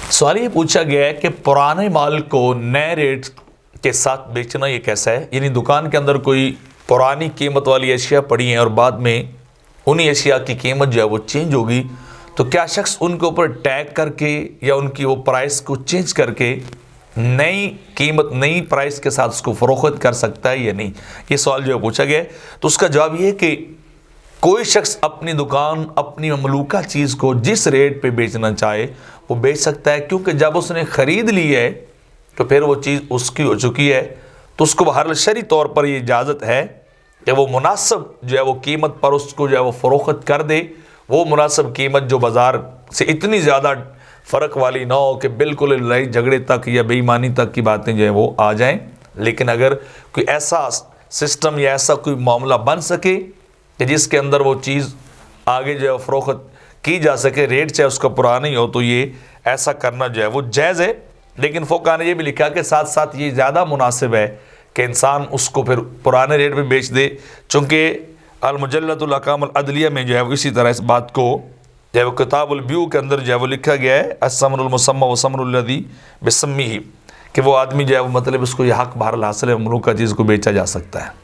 سوال یہ پوچھا گیا ہے کہ پرانے مال کو نئے ریٹ کے ساتھ بیچنا یہ کیسا ہے؟ یعنی دکان کے اندر کوئی پرانی قیمت والی اشیاء پڑی ہیں اور بعد میں انہی اشیاء کی قیمت جو ہے وہ چینج ہوگی، تو کیا شخص ان کے اوپر ٹیگ کر کے یا ان کی وہ پرائس کو چینج کر کے نئی قیمت نئی پرائس کے ساتھ اس کو فروخت کر سکتا ہے یا نہیں؟ یہ سوال جو ہے پوچھا گیا ہے۔ تو اس کا جواب یہ ہے کہ کوئی شخص اپنی دکان اپنی مملوکہ چیز کو جس ریٹ پہ بیچنا چاہے وہ بیچ سکتا ہے، کیونکہ جب اس نے خرید لی ہے تو پھر وہ چیز اس کی ہو چکی ہے، تو اس کو بہرحال شرعی طور پر یہ اجازت ہے کہ وہ مناسب جو ہے وہ قیمت پر اس کو جو ہے وہ فروخت کر دے۔ وہ مناسب قیمت جو بازار سے اتنی زیادہ فرق والی نہ ہو کہ بالکل لڑائی جھگڑے تک یا بے ایمانی تک کی باتیں جو ہیں وہ آ جائیں، لیکن اگر کوئی ایسا سسٹم یا ایسا کوئی معاملہ بن سکے کہ جس کے اندر وہ چیز آگے جو ہے فروخت کی جا سکے، ریٹ چاہے اس کا پرانا ہی ہو، تو یہ ایسا کرنا جو ہے وہ جائز ہے۔ لیکن فقہاء نے یہ بھی لکھا کہ ساتھ ساتھ یہ زیادہ مناسب ہے کہ انسان اس کو پھر پرانے ریٹ پہ بیچ دے، چونکہ المجلۃ الاحکام العدلیہ میں جو ہے وہ اسی طرح اس بات کو جو ہے وہ کتاب البیوع کے اندر جو ہے وہ لکھا گیا ہے، الثمن المسمى وثمن الذی بسمہ، کہ وہ آدمی جو ہے وہ مطلب اس کو یہ حق بہرحال حاصل ہے، مملوکہ چیز کو بیچا جا سکتا ہے۔